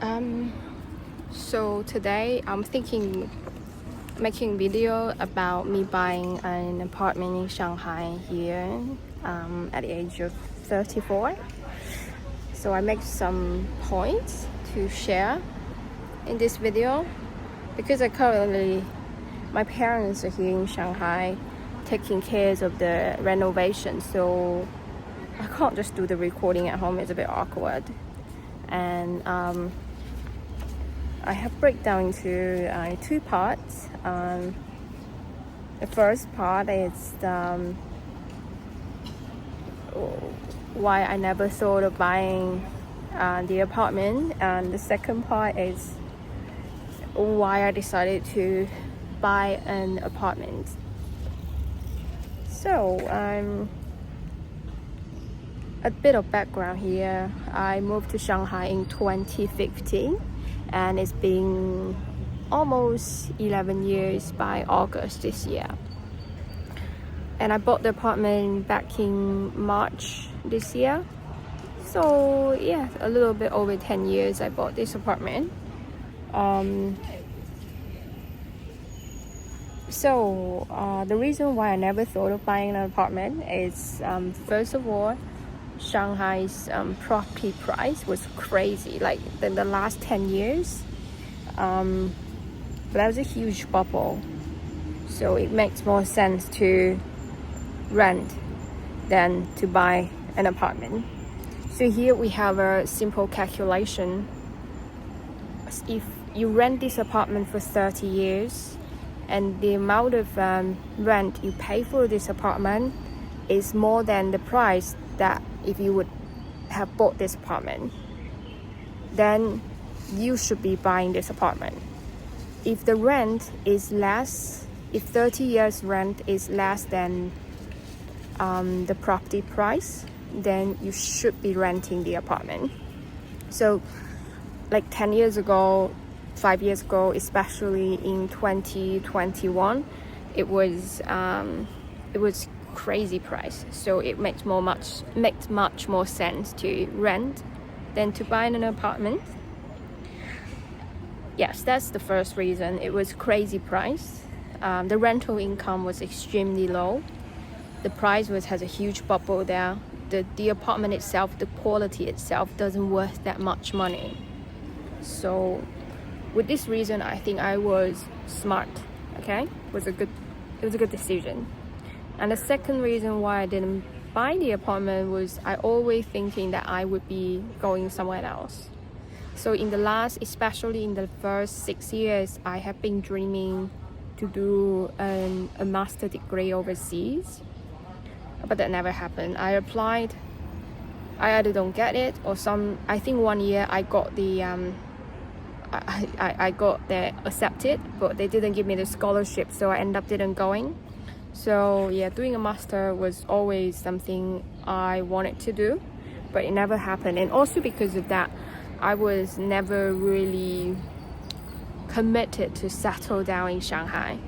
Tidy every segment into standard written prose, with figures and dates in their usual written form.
Um, so today I'm making video about me buying an apartment in Shanghai here at the age of 34. So I make some points to share in this video because my parents are here in Shanghai taking care of the renovation, so I can't just do the recording at home. It's a bit awkward. And I have breakdown into two parts. The first part is why I never thought of buying the apartment, and the second part is why I decided to buy an apartment. So a bit of background here. I moved to Shanghai in 2015 and it's been almost 11 years by August this year. And I bought the apartment back in March this year. So yeah, a little bit over 10 years I bought this apartment. The reason why I never thought of buying an apartment is first of all, Shanghai's property price was crazy. Like in the last 10 years, there was a huge bubble. So it makes more sense to rent than to buy an apartment. So here we have a simple calculation. If you rent this apartment for 30 years and the amount of rent you pay for this apartment is more than the price that if you would have bought this apartment, then you should be buying this apartment. If the rent is less, if 30 years rent is less than the property price, then you should be renting the apartment. So like 10 years ago, 5 years ago, especially in 2021, it was crazy price. So it makes much more sense to rent than to buy an apartment. Yes, that's the first reason. It was crazy price. The rental income was extremely low. The price has a huge bubble there. The apartment itself, the quality itself doesn't worth that much money. So with this reason, I think I was smart. Okay, it was a good decision. And the second reason why I didn't buy the apartment was I always thinking that I would be going somewhere else. So especially in the first 6 years, I have been dreaming to do a master degree overseas, but that never happened. I applied, I either don't get it or I think 1 year I got I got accepted, but they didn't give me the scholarship, so I ended up didn't going. So yeah, doing a master was always something I wanted to do, but it never happened. And also because of that, I was never really committed to settle down in Shanghai.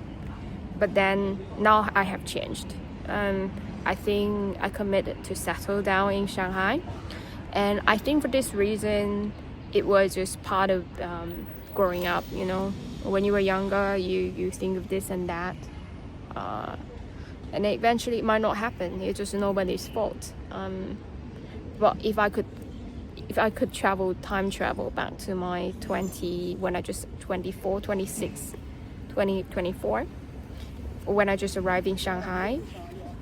But then now I have changed. I think I committed to settle down in Shanghai. And I think for this reason, it was just part of growing up, you know. When you were younger, you think of this and that. And eventually it might not happen. It's just nobody's fault. But if I could time travel back to my 24, when I just arrived in Shanghai,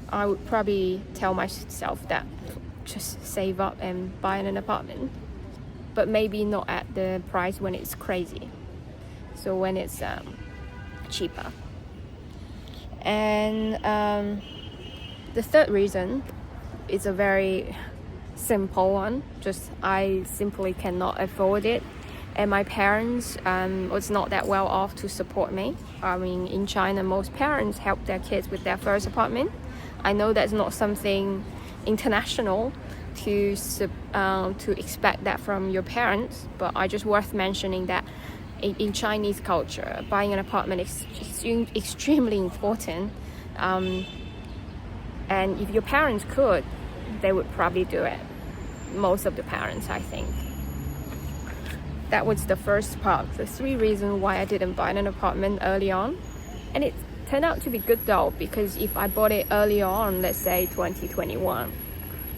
I would probably tell myself that just save up and buy an apartment. But maybe not at the price when it's crazy. So when it's cheaper. And the third reason is a very simple one. Just I simply cannot afford it, and my parents was not that well off to support me. I mean, in China, most parents help their kids with their first apartment. I know that's not something international to expect that from your parents, but I just worth mentioning that in Chinese culture, buying an apartment is extremely important. And if your parents could, they would probably do it. Most of the parents, I think. that was the first part, the 3 reasons why I didn't buy an apartment early on. And it turned out to be good though, because if I bought it early on, let's say 2021,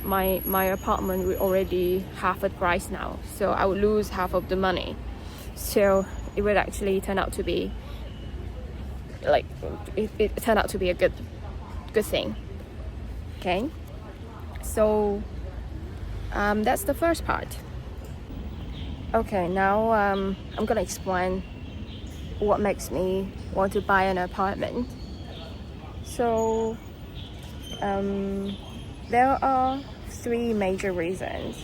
my apartment would already half the price now, so I would lose half of the money. So it would actually turn out to be like it turned out to be a good thing. Okay, so that's the first part. Okay, now I'm gonna explain what makes me want to buy an apartment. So there are 3 major reasons,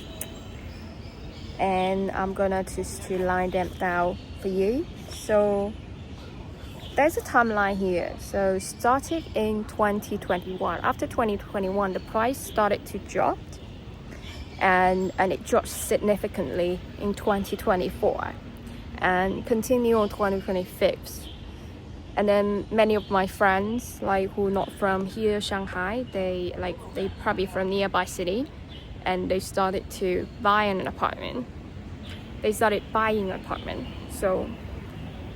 and I'm gonna just to line them down for you. So there's a timeline here. So started in 2021. After 2021, the price started to drop, and it dropped significantly in 2024 and continue on 2025. And then many of my friends, like who not from here, Shanghai, they probably from nearby city, and they started to buy an apartment. They started buying an apartment. So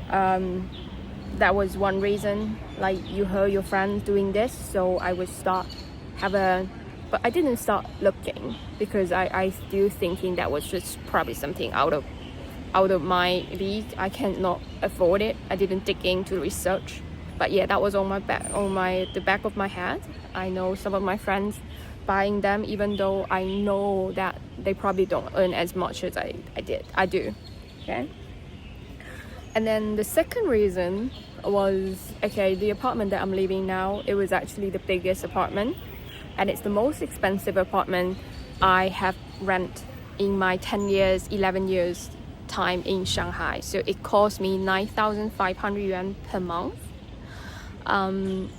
that was one reason. Like, you heard your friends doing this, so I would start but I didn't start looking, because I still thinking that was just probably something out of my league. I cannot afford it. I didn't dig into research. But yeah, that was on the back of my head. I know some of my friends buying them, even though I know that they probably don't earn as much as I do. Okay. And then the second reason was, okay, the apartment that I'm living now, it was actually the biggest apartment, and it's the most expensive apartment I have rent in my 11 years time in Shanghai. So it cost me 9,500 yuan per month.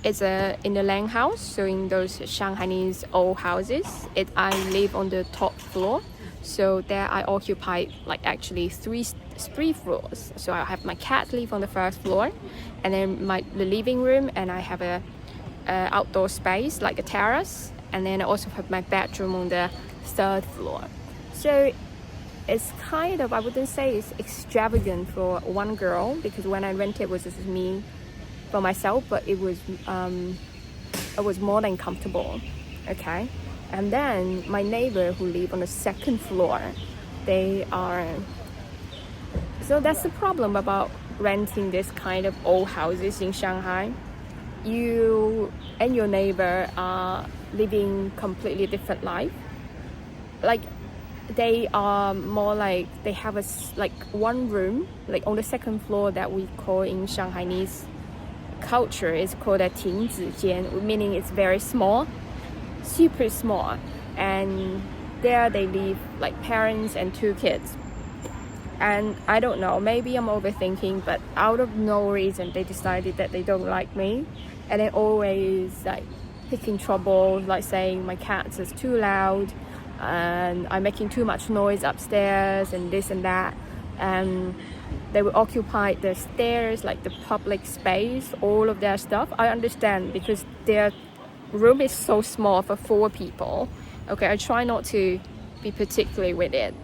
It's in the land house, so in those Shanghainese old houses. I live on the top floor, so there I occupy like actually three floors. So I have my cat live on the first floor, and then the living room, and I have a outdoor space like a terrace, and then I also have my bedroom on the third floor. So it's kind of, I wouldn't say it's extravagant for one girl, because when I rented it was just me for myself, but it was more than comfortable. Okay. And then my neighbor who live on the second floor, so that's the problem about renting this kind of old houses in Shanghai. You and your neighbor are living completely different life. Like, they are more like, they have one room, like on the second floor, that we call in Shanghainese culture is called a 亭子间, meaning it's very small, super small, and there they live like parents and 2 kids. And I don't know, maybe I'm overthinking, but out of no reason they decided that they don't like me, and they always like picking trouble, like saying my cats is too loud and I'm making too much noise upstairs and this and that. And they will occupy the stairs, like the public space, all of their stuff. I understand, because their room is so small for 4 people. Okay, I try not to be particular with it,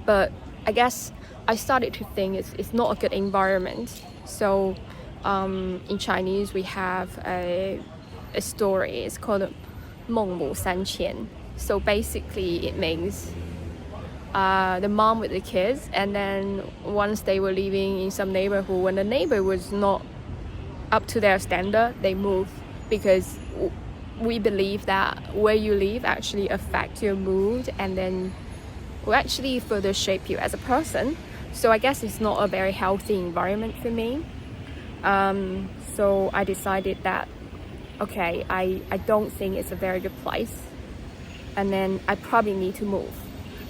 but I guess I started to think it's not a good environment. So in Chinese we have a story, it's called 孟母三迁. So basically it means the mom with the kids, and then once they were living in some neighborhood, when the neighbor was not up to their standard, they moved, because we believe that where you live actually affects your mood, and then will actually further shape you as a person. So I guess it's not a very healthy environment for me. So I decided that, okay, I don't think it's a very good place, and then I probably need to move.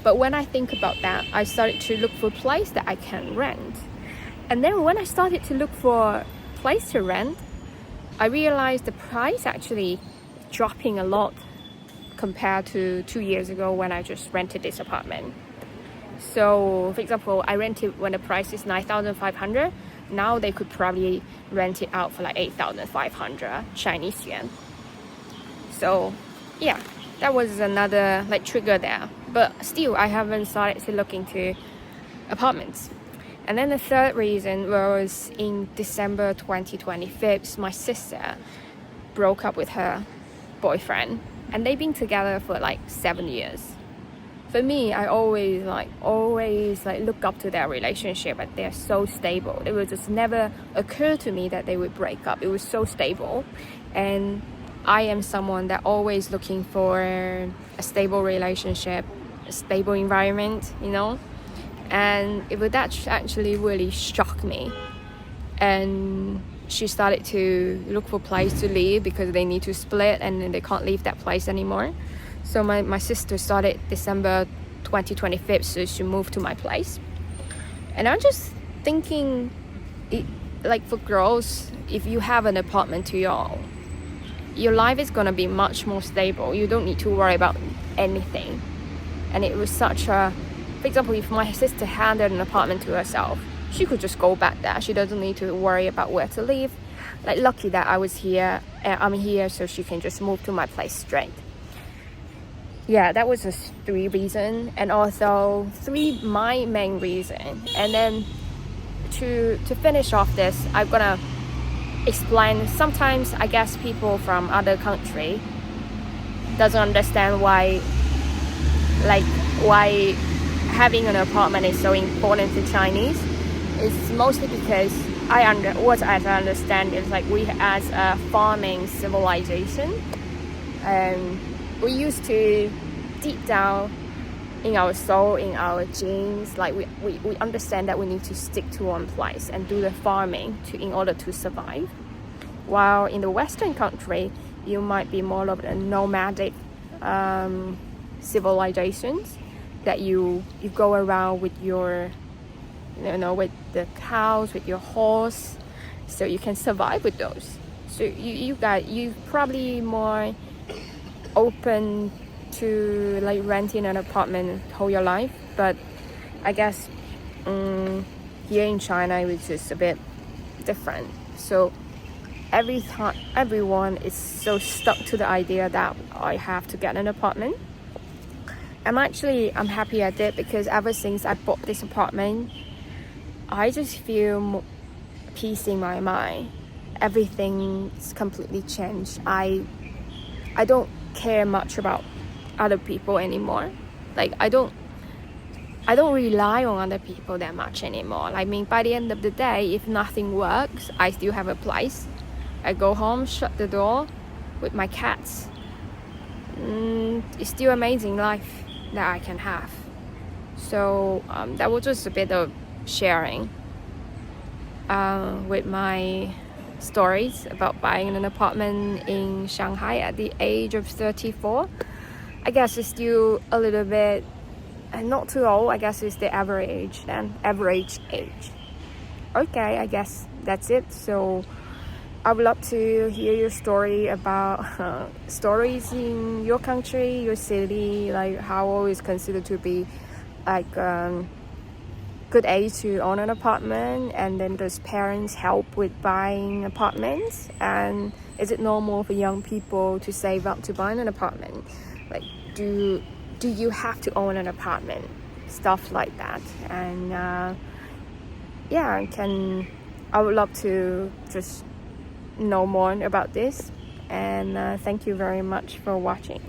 But when I think about that, I started to look for a place that I can rent. And then when I started to look for a place to rent, I realized the price actually dropping a lot compared to 2 years ago when I just rented this apartment. So for example, I rented when the price is 9,500. Now they could probably rent it out for like 8,500 Chinese yuan. So yeah, that was another like trigger there. But still, I haven't started to look into apartments. And then the third reason was in December 2025, my sister broke up with her boyfriend, and they've been together for like 7 years. For me, I always look up to their relationship, and they're so stable. It would just never occur to me that they would break up. It was so stable, and I am someone that always looking for a stable relationship, a stable environment, you know. And it would actually really shock me. And she started to look for a place to live because they need to split and they can't leave that place anymore. So my sister started December 2025, so she moved to my place. And I'm just thinking, like for girls, if you have an apartment to your life is gonna be much more stable. You don't need to worry about anything. And it was such a, for example, if my sister handed an apartment to herself, she could just go back there. She doesn't need to worry about where to live. Like, lucky that I'm here, so she can just move to my place straight. Yeah, that was just 3 reasons, and also 3 my main reason. And then to finish off this, I'm gonna explain. Sometimes I guess people from other country doesn't understand why having an apartment is so important to Chinese. It's mostly because what I understand is like we as a farming civilization, we used to deep down in our soul, in our genes, like we understand that we need to stick to one place and do the farming in order to survive. While in the Western country, you might be more of a nomadic civilizations, that you go around with your, with the cows, with your horse, so you can survive with those. So you probably more open to like renting an apartment whole your life. But I guess here in China it was just a bit different. So everyone is so stuck to the idea that I have to get an apartment. I'm happy I did, because ever since I bought this apartment, I just feel peace in my mind. Everything's completely changed. I don't care much about other people anymore. Like I don't rely on other people that much anymore. I mean, by the end of the day, if nothing works, I still have a place. I go home, shut the door with my cats. It's still amazing life that I can have. So that was just a bit of sharing with my stories about buying an apartment in Shanghai at the age of 34. I guess it's still a little bit not too old. I guess it's the average age. Okay, I guess that's it. So I would love to hear your story about stories in your country, your city, like how old is considered to be like good age to own an apartment, and then does parents help with buying apartments, and is it normal for young people to save up to buy an apartment? Like, do you have to own an apartment? Stuff like that. And I would love to just know more about this. And thank you very much for watching.